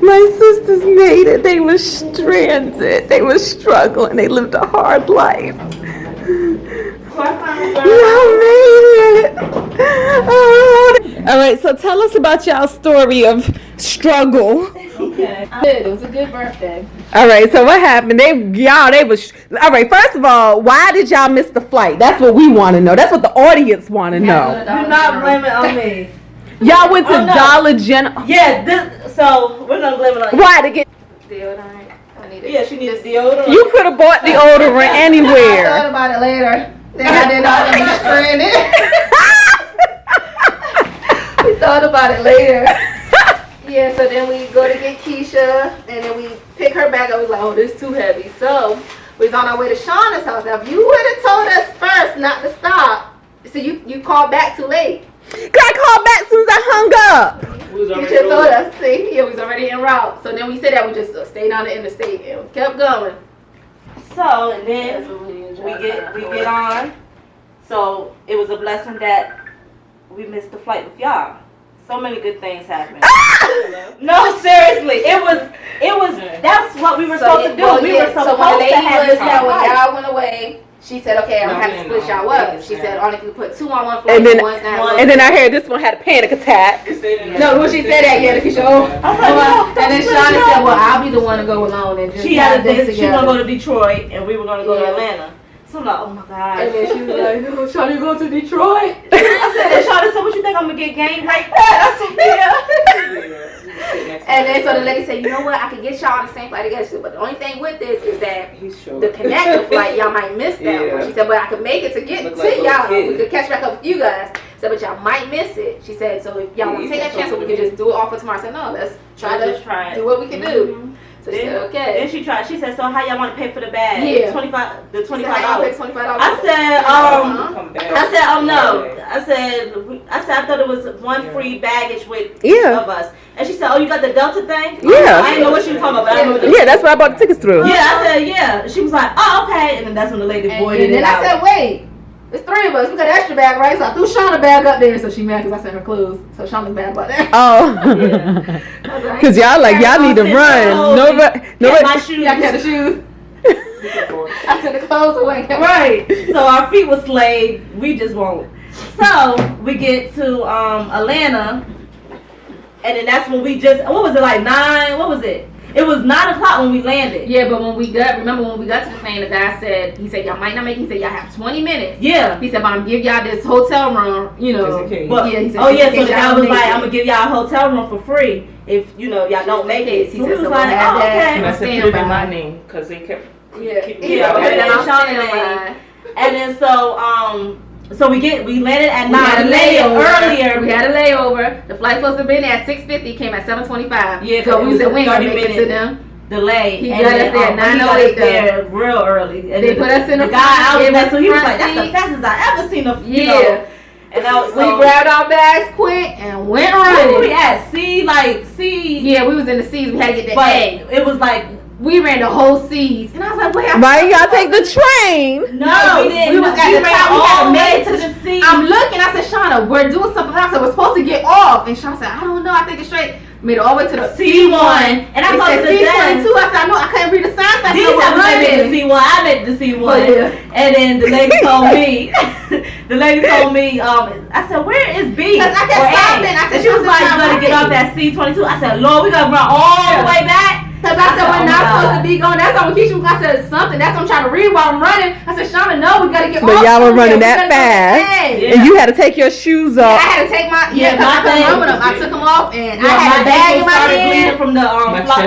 My sisters made it. They were stranded. They were struggling. They lived a hard life. Y'all made it. Oh. All right, so tell us about y'all's story of struggle. Okay. It was a good birthday. All right, so what happened? All right, first of all, why did y'all miss the flight? That's what we want to know. That's what the audience want to know. Do not blame it on me. Y'all went to Dollar General. Yeah, so we're gonna blame it on you. Why to get Deodorant. Yeah, she needs deodorant. You could have bought deodorant anywhere. I thought about it later. Then I didn't know to be stranded. We thought about it later. Yeah, so then we go to get Keisha, and then we pick her back up. We like, oh, this is too heavy. So we was on our way to Shauna's house. Now, if you would have told us first not to stop, so you called back too late. I called back as soon as I hung up. You just told us, see, yeah, we was already en route. So then we said that we just stayed on the interstate and kept going. So and then we get on. So it was a blessing that we missed the flight with y'all. So many good things happened. No, seriously, it was. That's what we were supposed to do. We were supposed to have this flight. When y'all went away, she said, "Okay, I'm gonna have to split y'all up." She said, "Only if you put two on one flight, and then I heard this one had a panic attack. No, when she said that, yeah, she showed. And then Shauna said, "Well, I'll be the one to go alone and just." She had a thing. She gonna go to Detroit, and we were gonna go to Atlanta. So I'm like, oh my God. And then she was like, no, Shauna, go to Detroit. I said, Shauna, so what you think I'm going to get gang raped? I said, yeah. And then so the lady said, you know what, I could get y'all on the same flight together. But the only thing with this is that the connecting flight, y'all might miss that one. She said, but I could make it to get to y'all. We could catch back up with you guys. She said, but y'all might miss it. She said, so if y'all want to take that chance, so we could just do it all for tomorrow. I said, no, let's try to do what we can do. So she said, okay. Then she tried. She said, so how y'all want to pay for the bag? Yeah. The $25. I said, oh no. I said, I thought it was one free baggage with of us. And she said, oh, you got the Delta thing? Yeah. I didn't know what she was talking about, but I remember that's what I bought the tickets through. Yeah, I said, yeah. She was like, oh, okay. And then that's when the lady voided it out. And then I said, wait. It's three of us. We got an extra bag, right? So I threw Shauna's bag up there. So she mad because I sent her clothes. So Shauna's bag about that. Oh. Because y'all need to run. Nobody. My shoes. Y'all got the shoes. I sent the clothes away. Right. So our feet were slayed. We just won't. So we get to Atlanta. And then that's when we just, what was it, like 9? What was it? It was 9 o'clock when we landed. Yeah, but when we got to the plane, the guy said, he said, y'all might not make it. He said, y'all have 20 minutes. Yeah. He said, but I'm going to give y'all this hotel room, you know. But, yeah, he said, so the guy was like, I'm going to give y'all a hotel room for free if, y'all don't make it. He said, so like, oh, okay. And I said, put it in my name, because they kept keeping And then so we landed at 9. We had a layover. The flight supposed to have been at 6:50. Came at 7:25. Yeah, so we said we ain't gonna make it to them. Delay. He got us there at 9:08 there real early. And they put us in the guy I was next to. He was like, "That's the fastest I ever seen a yeah." And we grabbed our bags quick and went running. Where we at? C. Yeah, we was in the C's. We had to get the A. It was like. We ran the whole C's, and I was like, "Wait, why y'all take the train?" No, we didn't. We was at the top. We had to make it to the C. I'm looking. I said, "Shauna, we're doing something else. We're supposed to get off." And Shauna said, "I don't know. I think it's straight." Made it all the way to the C1, and I thought the C22. I said, "I know. I couldn't read the signs." I said, "I made the C1. I made the C1." And then the lady told me. I said, "Where is B?" Because I kept stopping. I said, she was like, "You better get off that C22." I said, "Lord, we gotta run all the way back." Because I said, we're not supposed to be going. That's how Keisha, I said something. That's what I'm trying to read while I'm running. I said, Shauna, no, we got to get off. But y'all were running that fast. And you had to take your shoes off. I had to take my, because I couldn't run with them. I took them off and I had a bag in my hand. From the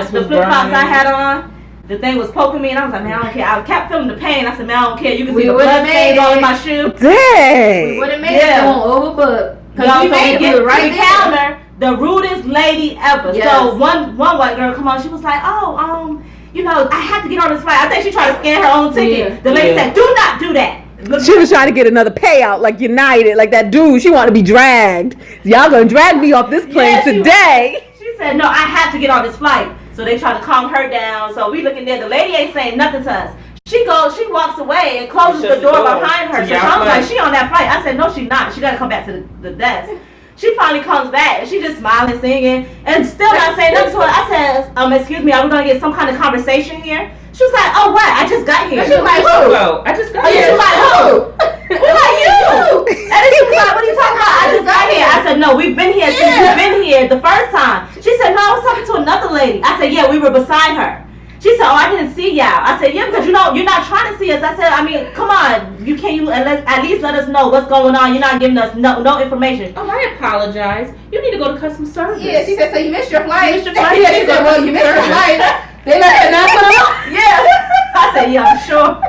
flip-flops I had on. The thing was poking me and I was like, man, I don't care. I kept feeling the pain. I said, man, I don't care. You can see the blood stains all in my shoe. Dang. We would have made it going overbooked. Because we made it right to the counter. The rudest lady ever. Yes. So one white girl come on, she was like, oh, I have to get on this flight. I think she tried to scan her own ticket. Yeah. The lady said, do not do that. She was trying to get another payout, like United, like that dude. She wanted to be dragged. Y'all gonna drag me off this plane today. She said, no, I have to get on this flight. So they try to calm her down. So we looking there. The lady ain't saying nothing to us. She walks away and closes the door behind her. So I was like, she on that flight. I said, no, she not. She got to come back to the desk. She finally comes back and she just smiling, singing, and still not saying nothing to her. I said, excuse me, are we gonna get some kind of conversation here? She was like, oh, what? I just got here. She was like, who? I just got here. She was like, who? We're like, you. And then she was like, what are you talking about? I just got here. I said, no, we've been here since you've been here the first time. She said, no, I was talking to another lady. I said, yeah, we were beside her. She said, oh, I didn't see y'all. I said, yeah, because you're not trying to see us. I said, I mean, come on. You can't at least let us know what's going on. You're not giving us no information. Oh, I apologize. You need to go to customer service. Yeah, she said, so you missed your flight. You missed your flight? Yeah, she said, well, you missed your flight. They let her not put on. Yeah. I said, yeah, I'm sure.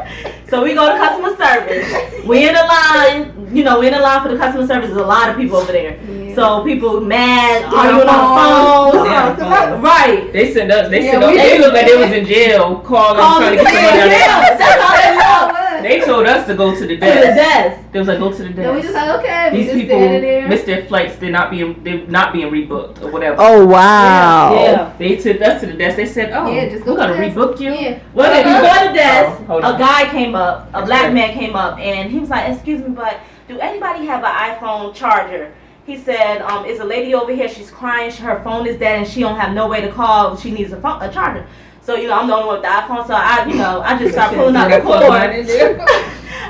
So we go to customer service. We in the line. We're in the line for the customer service. There's a lot of people over there. Yeah. So people mad, arguing on the phone. Right. They sent us. They looked like they was in jail, calling trying to get somebody out of there. That's all they saw. They told us to go to the desk. They was like, go to the desk. And we just like, okay. These people missed their flights. They're not being rebooked or whatever. Oh wow. Yeah. They took us to the desk. They said, oh, yeah, just go we're gonna to the desk. rebook you. Yeah. Well, before the desk, a guy came up, a black man came up, and he was like, excuse me, but do anybody have an iPhone charger? He said, it's a lady over here, she's crying, her phone is dead, and she don't have no way to call, she needs a charger. So, I'm the only one with the iPhone, so I just start pulling out the cord.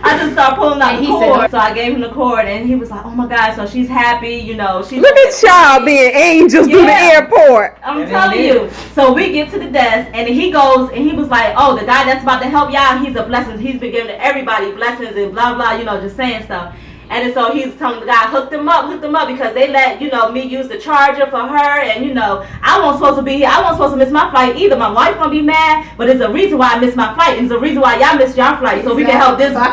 I just started pulling out the cord. So I gave him the cord, and he was like, oh my God, so she's happy, she's... Look at y'all being angels through the airport. I'm telling you. So we get to the desk, and he goes, and he was like, oh, the guy that's about to help y'all, he's a blessing. He's been giving everybody blessings and blah, blah, just saying stuff. And so he's telling the guy, hook them up because they let, me use the charger for her. And, I wasn't supposed to be here. I wasn't supposed to miss my flight either. My wife gonna be mad, but there's a reason why I missed my flight. And there's a reason why y'all missed your flight. So we can help this lady.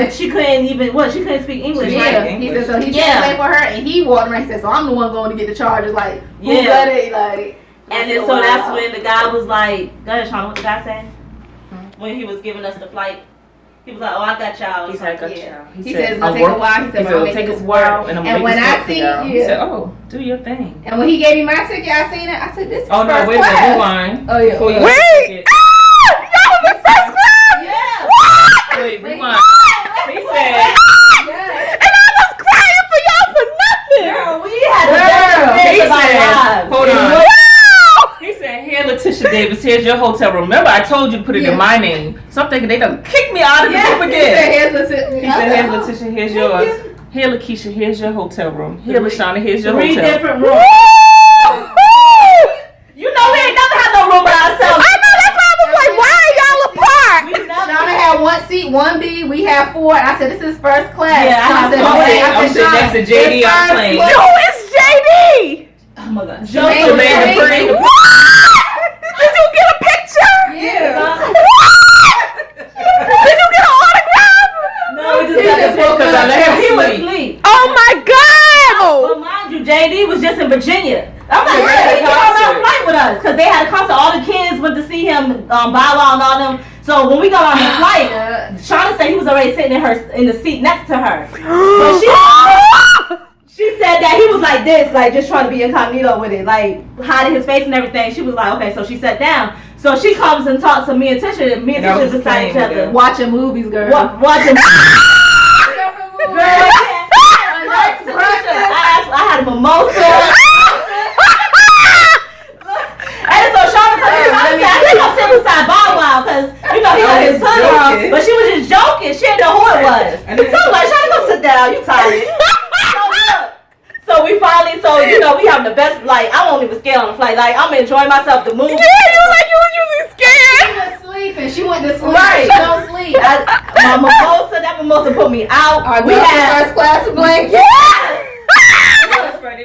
She couldn't she couldn't speak English. Yeah, right? He said, so he translated for her, and he walked around and said, so I'm the one going to get the charger. Like, who got it? Like, and then so that's when the guy was like, go ahead, Sean, what the guy said? When he was giving us the flight. He was like, oh, I got y'all. He said, I got y'all. He said, it's going to take a while. He said, it'll take a while, and I'm going to make this for y'all. He said, oh, do your thing. And when he gave me my ticket, I seen it. I said, this is first class. Oh, no, wait a minute. Rewind. Oh, yeah. Wait! Y'all was in first class? Yeah. What? Wait, rewind. He said... And I was crying for y'all for nothing. Girl, we had the best experience of our lives. Hold on. He said, here, Letitia Davis, here's your hotel room. Remember, I told you to put it in my name. So I'm thinking they done kick me out of the group again. He said, here's Letitia, here's yours. Here, Lakeisha, here's your hotel room. Here, LaShawna, here's your hotel. 3 different rooms. We ain't never had no room by ourselves. I know, that's why I was like, why are y'all apart? Shauna had 1 seat, 1B. We have 4. I said, this is first class. Yeah, I'm sitting next to JD on plane. Yo, it's JD. Oh my God. Did you get a picture? Yeah. Did you get an autograph? No, we just got a picture. He was asleep. Oh my God! But mind you, JD was just in Virginia. I'm like, he came on that flight with us because they had a concert. All the kids went to see him, Bow Wow and all them. So when we got on the flight, Shauna said he was already sitting in the seat next to her. But she said that he was like this, like just trying to be incognito with it, like hiding his face and everything. She was like, okay, so she sat down. So she comes and talks to me and Tisha. Me and Tisha beside each other. Watching movies, girl. Watching movies. Girl, I had a mimosa. And so Shauna said, I think I'm sitting beside Bow Wow because, he got his hood on. But she was just joking. She didn't know who it was. So I'm like, Shauna, go sit down. You tired. So we finally, we having the best, like, I won't even scared on the flight. Like, I'm enjoying myself, the movie. Yeah, you was usually scared. She was sleeping. She went to sleep. Right. She don't sleep. That mimosa put me out. We had first class blanket.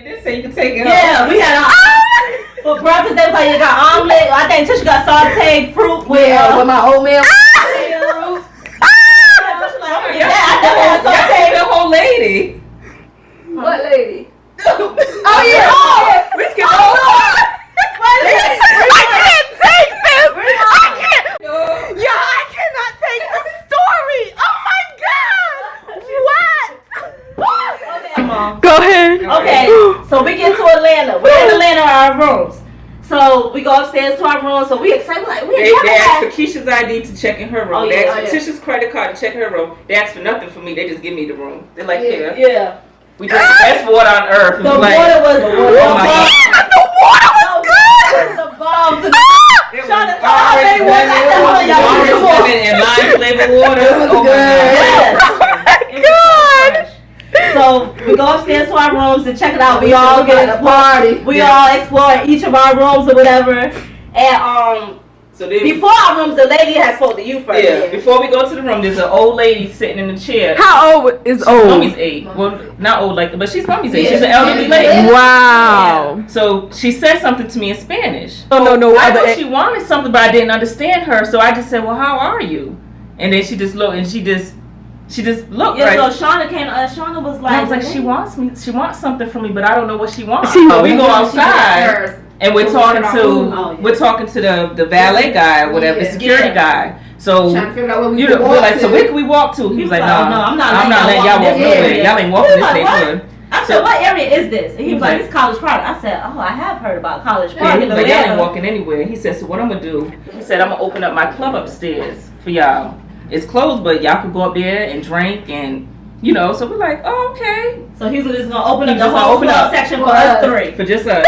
They say you can take it Yeah, we had for breakfast, they was like, you got omelet. I think Tisha got sauteed fruit with my oatmeal. I never had sauteed. the whole lady. What lady? Oh yeah. We skipped the whole I can't take this. I can't. Yo, I cannot take the story. Oh my God. What? Come on. Go ahead. Okay, so we get to Atlanta. We're in Atlanta, our rooms. So we go upstairs to our room. So we excited, like They asked for Keisha's ID to check in her room. They asked for Tisha's credit card to check her room. They asked for nothing for me. They just give me the room. They're like, here. Yeah. We drank the best water on earth. The water was The water was good. the bomb. Trying to tell how many water. And lime flavored water. It was good. God. So we go upstairs to our rooms and check it out. We all get a party. We all explore each of our rooms or whatever. And so then, before our rooms, the lady has spoke to you first. Yeah. Before we go to the room, there's an old lady sitting in the chair. How old is old? Mommy's 8. Well, not old but she's mommy's 8. She's an elderly lady. Wow. Yeah. So she said something to me in Spanish. No. I know she wanted something, but I didn't understand her. So I just said, "Well, how are you?" And then she just looked, and she just looked. Yeah. Right. So Shauna came. Shauna was like, I was like, she wants something from me, but I don't know what she wants. So we go outside. And we're talking to the valet guy or whatever, the security guy. So we're like, so where can we walk to? He was like, no, I'm not letting y'all walk nowhere. Y'all ain't walking this neighborhood. I said, what area is this? And he was like, it's College Park. I said, oh, I have heard about College Park. He was like, y'all ain't walking anywhere. He said, so what I'm gonna do? He said, I'm gonna open up my club upstairs for y'all. It's closed, but y'all can go up there and drink and. So we're like, oh, okay. So he was just gonna open up the whole club section for us 3. For just us.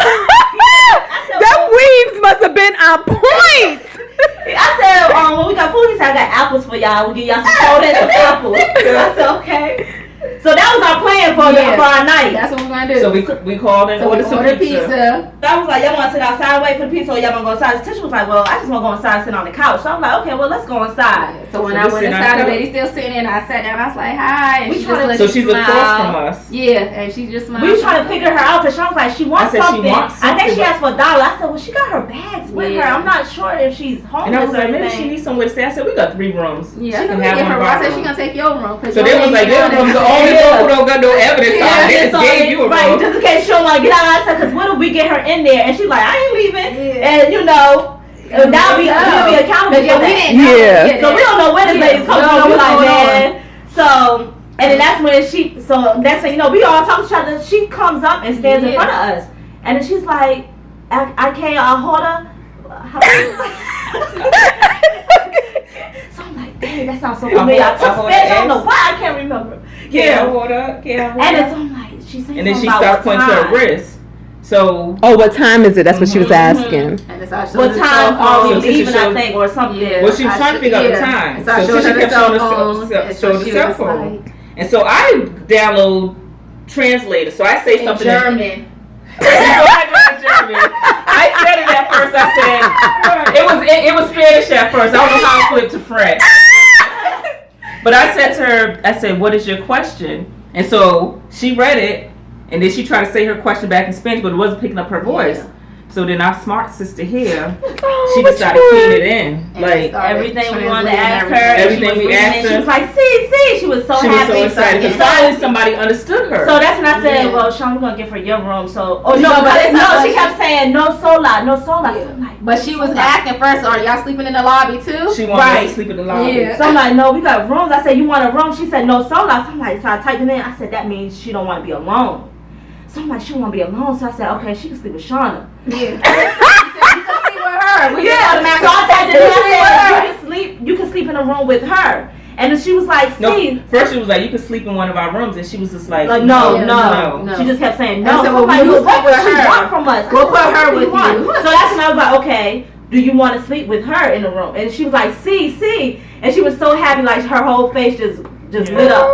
That weaves must have been on point. I said, when we got food, he said, I got apples for y'all. We'll give y'all some soda and some apples. I said, okay. So that was our plan for our night. That's what we're gonna do. So we called and ordered some pizza. I was like, y'all want to sit outside and wait for the pizza, or y'all want to go inside? Tisha was like, well, I just want to go inside and sit on the couch. So I'm like, okay, well, let's go inside. So when I went inside, the lady still sitting there, and I sat down. I was like, hi. And so she's across from us. Yeah, and she just smiled. We were trying to figure her out because she was like, she wants something. I think she asked for $1. I said, well, she got her bags with her. I'm not sure if she's homeless. And I was like, maybe she needs somewhere to stay. I said, we got 3 rooms. Yeah, she can have one of our I said, she gonna take your room. So they was like, your room's the only room who don't got no evidence on. They just gave you a room. Right, just in case she don't want to get out. I said, because what if we get her in there? And she's like, I ain't leaving. And now we'll be accountable for that. Yeah. So we don't know where this lady's coming from. We're like, man. So, and then that's when that's when, we all talk to each other. She comes up and stands in front of us. And then she's like, I can't hold her. So I'm like, dang, that sounds so familiar. I took Spanish, I don't know why I can't remember. Yeah, water. And it's I'm like, she's saying, and then she starts pointing to her wrist. So. Oh, what time is it? That's what she was asking. And it's what time are we leaving? I think, or something. Well, she was trying to figure out the time. So she kept showing the cell phone. And so I download Translator. So I say something in German. I said it at first. I said it was Spanish at first. I don't know how I flipped to French. But I said to her, what is your question? And so she read it, and then she tried to say her question back in Spanish, but it wasn't picking up her voice. Yeah. So then our smart sister here, she decided to key it in. Like everything we wanted to ask her. Everything we asked her. She was like, see. She was so happy. She was so excited because finally somebody understood her. So that's when I said, well, Sean, we're going to give her your room. So, she kept saying, no sola. Yeah. So I'm like, but she was asking first, are y'all sleeping in the lobby too? She wanted us to sleep in the lobby. Yeah. So I'm like, no, we got rooms. I said, you want a room? She said, no sola. So I'm like, so I typed it in. I said, that means she don't want to be alone. So I'm like, she won't be alone. So I said, okay, she can sleep with Shauna. Yeah. You can sleep with her. So I typed it in. I said, you can sleep in a room with her. And then she was like, see. No, first she was like, you can sleep in one of our rooms. And she was just like, no. She just kept saying no. So like, what she want from us? We'll put her with you. So that's when I was like, okay, do you want to sleep with her in the room? And she was like, see. And she was so happy, like her whole face just lit up.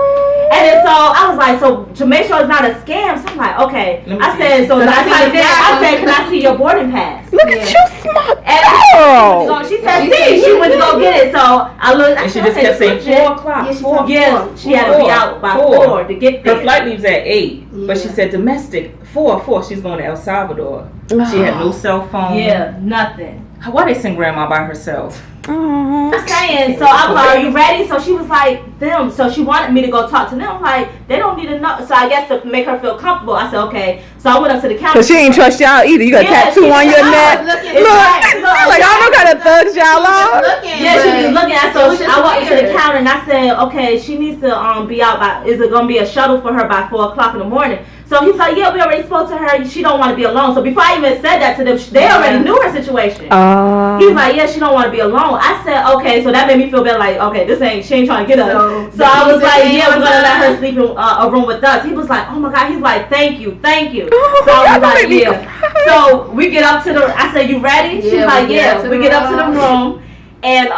And then so I was like, so to make sure it's not a scam, so I'm like, okay. I said, can I see your boarding pass? Look at you, smart girl. So she said, she went to go get it. So I looked. And she just kept saying 4 o'clock. Yeah, she had to be out by 4 to get there. Her flight leaves at 8, but she said domestic 4. She's going to El Salvador. She had no cell phone. Yeah, nothing. Why they send grandma by herself? I'm saying, so I was like, are you ready? So she was like, them. So she wanted me to go talk to them. I'm like, they don't need to know. So I guess to make her feel comfortable, I said, okay. So I went up to the counter. Because she ain't trust y'all either. You got a tattoo on your neck. Look, like, I don't know how to thugs y'all off. Yeah, she was looking at. So I walked to the counter and I said, okay, she needs to be out by, is it going to be a shuttle for her by 4 o'clock in the morning? So So he's like, yeah, we already spoke to her. She don't want to be alone. So before I even said that to them, they already knew her situation. He's like, yeah, she don't want to be alone. I said, okay. So that made me feel better. Like, okay, she ain't trying to get us. So I was like, yeah, we're gonna let her sleep in a room with us. He was like, oh my God. He's like, thank you. So I was like, yeah. So we get up to I said, you ready? She's like, yeah. We get up to the room. And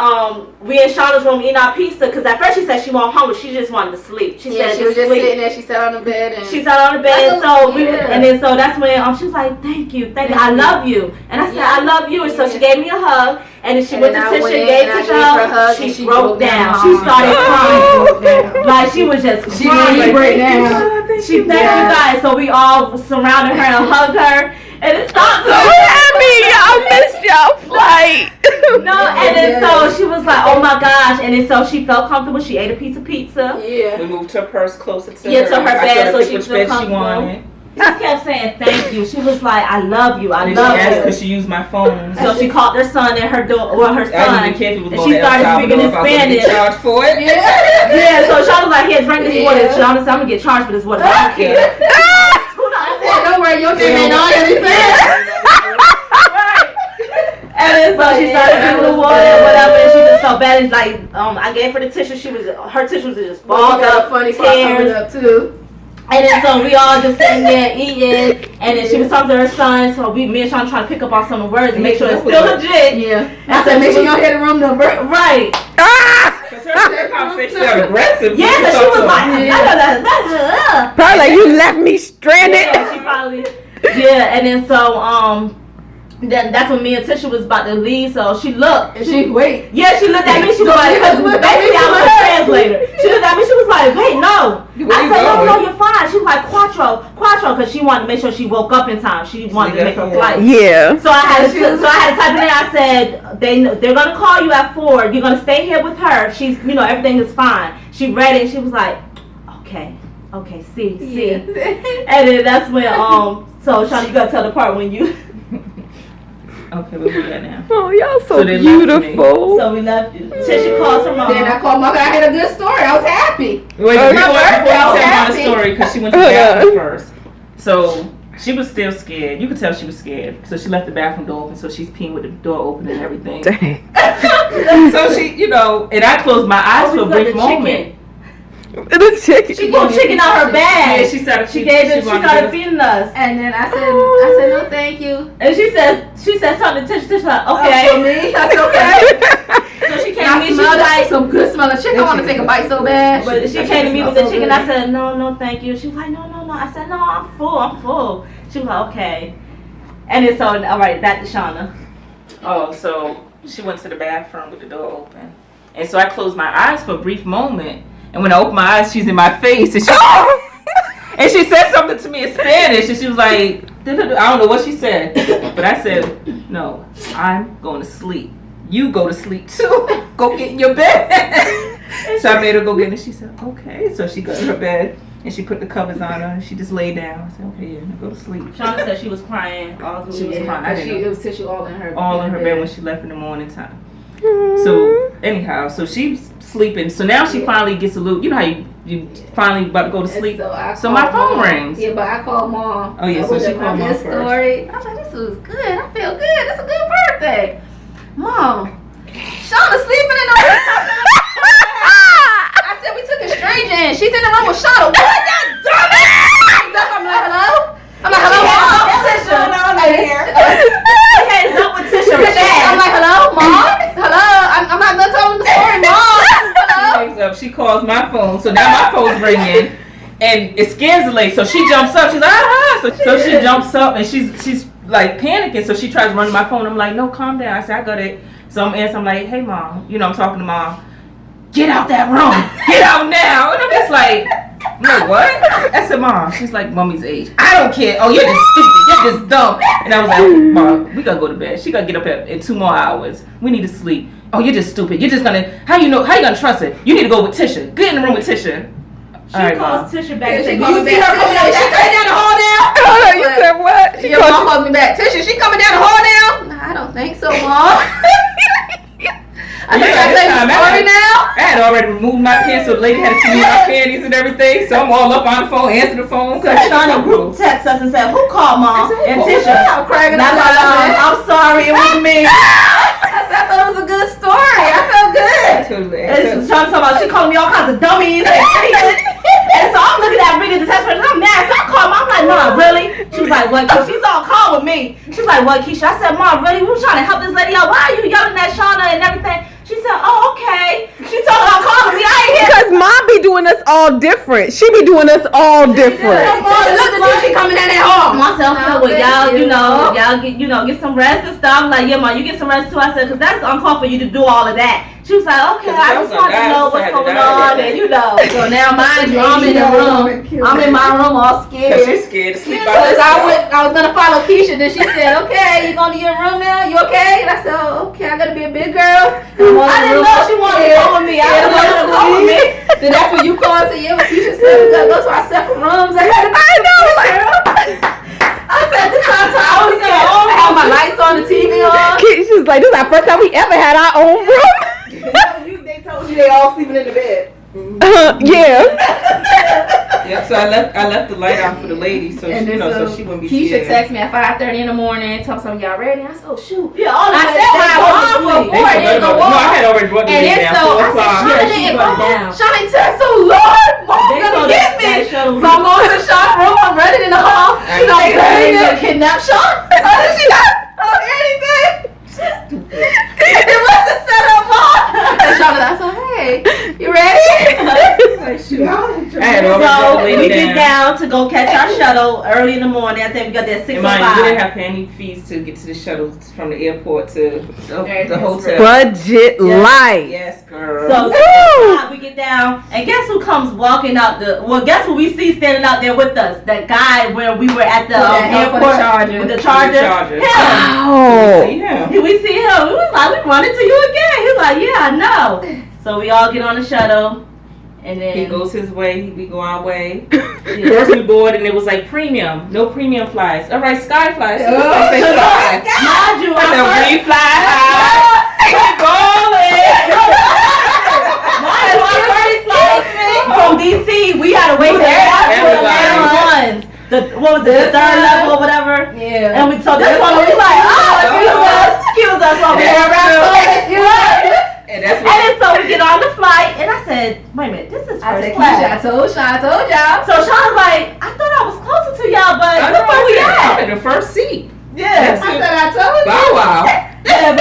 we in Shauna's room eating our pizza because at first she said she wasn't hungry. She just wanted to sleep. She said she was just sitting there. She sat on the bed. And then so that's when she was like, thank you, I love you. And I said, I love you. And so she gave me a hug. And then she went to Tisha and gave Tisha a hug. She broke down. She started crying. Like she was just crying. She thanked you guys. So we all surrounded her and hugged her. And it stopped. So happy y'all missed y'all flight. No, and then so she was like, oh my gosh. And then so she felt comfortable. She ate a piece of pizza. Yeah. We moved her purse closer to her. Yeah, to her bed so she felt comfortable. She kept saying thank you. She was like, I love you. I love you. Because she used my phone. So she called her son and her son. And she started speaking in Spanish. Charged for it? Yeah, so Sean was like, here, drink this water. Sean said, I'm going to get charged for this water. I don't care. I said, don't worry, your name ain't on anything. And then so she started drinking the water and whatever, and she just felt bad. And like, I gave her the tissue. Her tissue was just balled up, funny tears up too. And then so we all just sitting there eating, and then she was talking to her son. So me and Sean trying to pick up on some of the words and make sure it's still legit. Yeah. I said, make sure you don't hear the room number. Right. Because her conversation was aggressive. Yeah, because she was like, probably like you left me stranded. Yeah, she probably. Yeah, and then so then that's when me and Tisha was about to leave, so she looked. And she wait. Yeah, she looked at me. She was like, basically I was a translator. She looked at me. She was like, wait, no. I said, no, you're fine. She was like, quattro, because she wanted to make sure she woke up in time. She wanted to make her flight. Yeah. So I had to type it in. I said, they're gonna call you at 4. You're gonna stay here with her. She's, everything is fine. She read it. And she was like, okay, see. Yeah. And then that's when so Shauna, you gotta tell the part when you. Okay, we'll do that now. Oh, y'all so beautiful. So we left. Tisha calls her mom. Then I called my guy. I had a good story. I was happy. Wait, before you tell my story, because she went to the bathroom first. So she was still scared. You could tell she was scared. So she left the bathroom door open. So she's peeing with the door open and everything. Dang. So she, and I closed my eyes for a brief moment. The chicken. She put chicken out her bag. Yeah, she started feeding us. And then I said, no, thank you. And she said something to Tisha. Tisha like, okay. For me, that's okay. So she came to me. She was like, some good smelling chicken. I want to take a bite so bad. But she came to me with the chicken. I said, no, thank you. She was like, no. I said, no, I'm full. She was like, okay. And then so, all right, back to Shauna. Oh, so she went to the bathroom with the door open. And so I closed my eyes for a brief moment. And when I opened my eyes, she's in my face. And she said something to me in Spanish. And she was like, I don't know what she said. But I said, no, I'm going to sleep. You go to sleep too. Go get in your bed. So I made her go get it. She said, okay. So she got in her bed. And she put the covers on her. And she just laid down. I said, okay, now go to sleep. Shauna said she was crying all through. She was crying. It was tissue all in her bed when she left in the morning time. So anyhow, so she's sleeping. So now she finally gets a little. You know how you finally about to go to sleep. So my phone rings. Yeah, but I called mom. Oh yeah, so she called mom first. Story. I was like, this was good. I feel good. It's a good birthday. Mom, Shauna sleeping in the room. I said we took a stranger in. She's in the room with Shauna. What? That dummy! I'm like, hello. I'm like, hello, mom. Tisha. Hands up with Tisha. I'm like, hello, mom. Hello. I'm not done telling the story, mom. Hello. She wakes up. She calls my phone. So now my phone's ringing, and it scares the lady. So she jumps up. She's like, ah! So she jumps up, and she's like panicking. So she tries running my phone. I'm like, no, calm down. I said, I got it. So I'm answering. I'm like, hey, mom. I'm talking to mom. Get out that room. Get out now. And I'm just like, no, what? I said, mom. She's like, mommy's age. I don't care. Oh, you're just stupid. You're just dumb. And I was like, mom, we gotta go to bed. She gotta get up in 2 more hours. We need to sleep. Oh, you're just stupid. You're just gonna, how you gonna trust her? You need to go with Tisha. Get in the room with Tisha. She calls Tisha back. She calls me back. She coming down the hall now? Hold on, you said what? Your mom calls me back. Tisha, she coming down the hall now? Nah, I don't think so, mom. I think I say the story now. I had had already removed my pants, so the lady had to see my panties and everything. So I'm all up on the phone, answering the phone. So Shauna group text us and said, "Who called Mom?" And Tisha, I'm cracking up. I'm sorry, it was me. I thought it was a good story. I felt good. And Shauna talking about she called me all kinds of dummies and idiots. And so I'm looking at reading the text message and I'm mad. So I called Mom. I'm like, "No, really?" She was like, "What?" Cause she's on call with me. She's like, "What, Keisha?" I said, "Mom, really? We were trying to help this lady out. Why are you yelling at Shauna and everything?" She said, "Oh, okay." She told her I'm calling me. I ain't here. Because Mom be doing us all different. She be doing us all different. She coming in at home. I said, "Okay, well, y'all get some rest and stuff." I'm like, "Yeah, Mom, you get some rest too." I said, "Cause that's uncalled for you to do all of that." She was like, "Okay, I just want to know what's going on," and So now, mind you, I'm in the room. I'm in my room all scared. She's scared to sleep by Because herself. I was gonna follow Keisha. Then she said, "Okay, you going to your room now? You okay?" And I said, "Oh, okay, I gotta be a big girl." I didn't know she wanted to go with me. I didn't know she wanted to go with me. Then that's when you called and said, "Yeah, but Keisha said we gotta go to our separate rooms." I know, like, I said, "This time I was there. I have my lights on, the TV on." She's like, "This is our first time we ever had our own room." They told you they all sleeping in the bed. Yeah. Yeah, so I left the light on for the lady, so And she, then so she wouldn't be Keisha scared. texted me at 5:30 in the morning, told me, "Y'all ready?" I said, "Oh shoot." Yeah, all of I that. said my alarm for 4, it didn't go No, I off. had already brought the And lady then down. so 4 I said, o'clock. "Shauna she didn't brought it go." down. Shauna texted, "So Lord, Mom's gonna get me." So I'm going to Shauna's room. I'm running in the hall. She's like, "Ready to kidnap Shauna?" She not anything. It wasn't set up on. And Shauna, I said, "Hey, you ready?" So we get down to go catch our shuttle early in the morning. I think we got there at 6:05. And mind you, we didn't have to pay any fees to get to the shuttles from the airport to the hotel. Budget life. Yes, girl. So we get down, and guess who comes walking out guess who we see standing out there with us? That guy where we were at the airport with the charger. Him. Oh. See him. We see him. We was like, "We run into you again." He was like, "Yeah, I know." So we all get on the shuttle, and then He goes his way, we go our way. First we board, and it was like premium, no premium flights. All right, sky flies. So mind you, I said, we fly high, we're going. from DC, we had to wait till everyone's. What was it, the third level or whatever? Yeah. And so this one we like, excuse us over here. And that's And then so we get on the flight, and I said, "Wait a minute, this is I first said, class." "Keisha, I told y'all." So Sean's like, "I thought I was closer to y'all, but look where we I'm at." in the first seat. Yeah. I said, "I told you." Bow Wow. Yeah,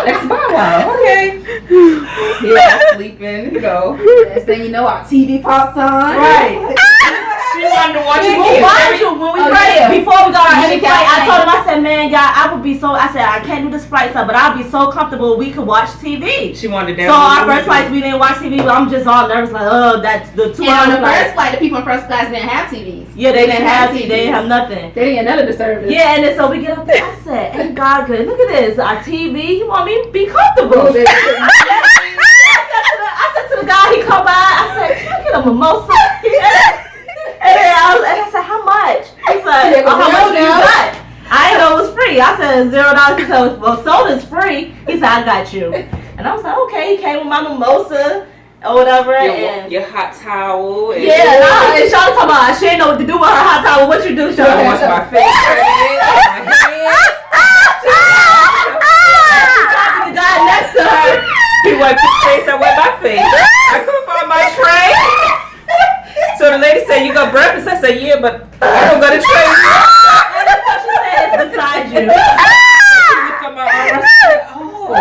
That's Bow Wow. Okay. Yeah, sleeping. Go. Next thing you know, our TV pops on. right. She wanted to watch it. When we before we got on any flight, I told him, I said, "Man, y'all, I said, I can't do this flight stuff, but I'll be so comfortable we could watch TV." She wanted to So our first flight, we didn't watch TV. I'm just all nervous, like, "Oh, that's the 2 And on hours the first flight, the people in first class didn't have TVs. Yeah, they didn't have TV. They didn't have nothing. They didn't get none of the service. Yeah, and then so we get up there. I said, "Ain't God good? Look at this. Our TV. He want me to be comfortable." I said to the guy, he come by. I said, "Can I get a mimosa?" And I said, "How much?" He's like, "Oh, how much do you got?" I didn't know it was free. I said $0. He said, "Well, soda's free." He said, "I got you." And I was like, "Okay." He came with my mimosa or whatever. Your hot towel. And And Sean talking about she didn't know what to do with her hot towel. What you do, Sean? I wash my face. The guy next to her. He wiped his face, I wiped my face. I couldn't find my tray. So the lady said, "You got breakfast?" I said, "Yeah, but I don't got a tray." And that's what she said, "It's beside you." She looked at my arm. I said, "Oh."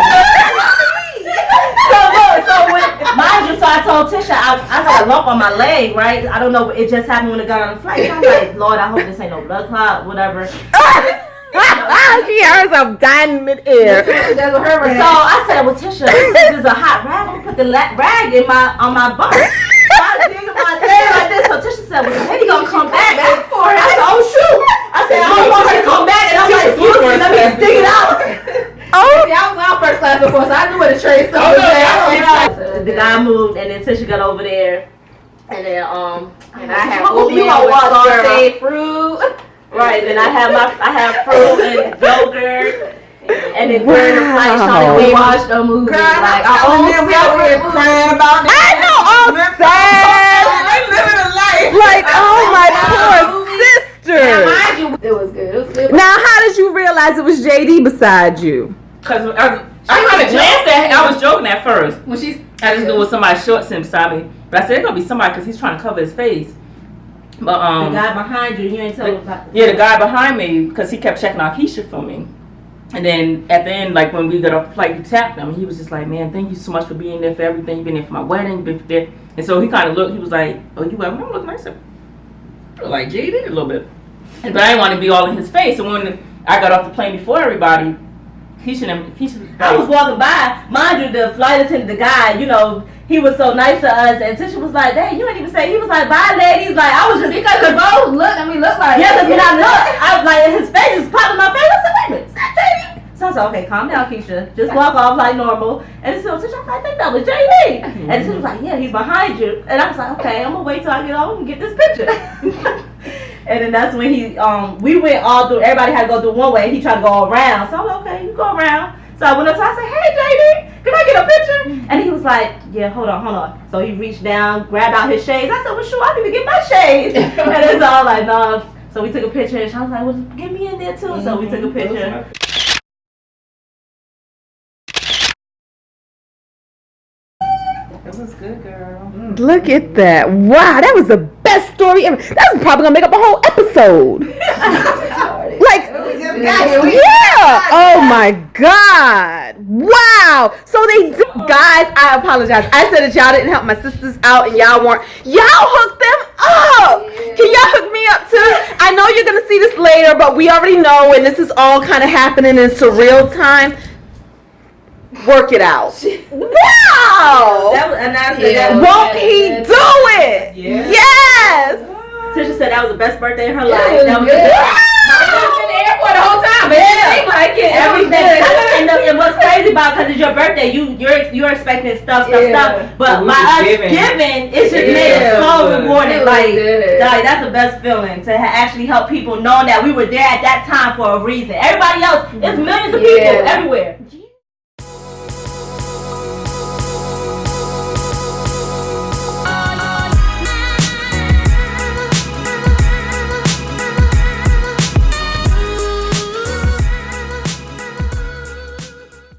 Mind you, so I told Tisha, I got a lump on my leg, right? I don't know, it just happened when I got on the flight. So I'm like, "Lord, I hope this ain't no blood clot, whatever." She heard some dying mid-air. That's what her So I said, "Well, Tisha, this is a hot rag. I'm gonna put the rag on my bump." So I dig my thing like this. So Tisha said, "Well, then he gonna come back." I said, "Oh shoot!" I said, "I don't want her to come back," and I'm like, "Excuse me, let me just dig it out." See, I was on first class before, so I knew where the tray so The guy moved, and then Tisha got over there, and then and I had what you oatmeal with want, sauteed fruit. Right, then I have fruit and yogurt, and And then during the flight, Shawnee, we watched a movie. Girl, like, we over here crying about that. I know, all sad. They living a life. Like, oh my poor sister. Now, mind you, it was good. It was good. Now, how did you realize it was JD beside you? Because I kind of glanced at him. I was joking at first. When she's, I just knew it was somebody short sitting beside me. But I said, it's going to be somebody because he's trying to cover his face. But the guy behind you ain't telling about yeah, the guy behind me, because he kept checking out Keisha for me. And then at the end, like when we got off the flight, we tapped him. He was just like, man, thank you so much for being there for everything. You've been there for my wedding, you've been there. And so he kind of looked, he was like, oh, you ever look nice? Like jaded a little bit. But I didn't want to be all in his face. And when I got off the plane before everybody, Keisha, I was walking by, mind you, the flight attendant, the guy, you know, he was so nice to us, and Tisha was like, dang, you ain't even say, he was like, bye ladies, like, I was just, because we both look like, yeah, because when I looked, I was like, his face just popped in my face, I said, wait a minute, is that JD? So I was like, okay, calm down, Keisha, just walk off like normal, and so Tisha was like, I think that was JD, and Tisha was like, yeah, he's behind you, and I was like, okay, I'm gonna wait till I get home and get this picture. And then that's when he, we went all through, everybody had to go through one way, he tried to go all around, so I was like, okay, you go around. So I went up to him, I said, hey JD, can I get a picture? And he was like, yeah, hold on. So he reached down, grabbed out his shades. I said, well sure, I need to get my shades. And it's all like, no. So we took a picture, and I was like, well, get me in there too. So we took a picture. It was good, girl. Look at that. Wow, that was the best story ever. That was probably going to make up a whole episode. Like, yeah. Oh my God. Wow. So they did. Guys, I apologize. I said that y'all didn't help my sisters out and y'all weren't. Y'all hooked them up. Can y'all hook me up too? I know you're going to see this later, but we already know, and this is all kind of happening in surreal time. Work it out. Wow. Won't he do it? Yeah. Yes. Tisha said that was the best birthday of her life. That was in the airport the whole time. Like it. Everything. And what's crazy about, because it's your birthday, you're expecting stuff. But by us giving, it's just made us so rewarded. Like that's the best feeling, to actually help people, knowing that we were there at that time for a reason. Everybody else, it's millions of people everywhere.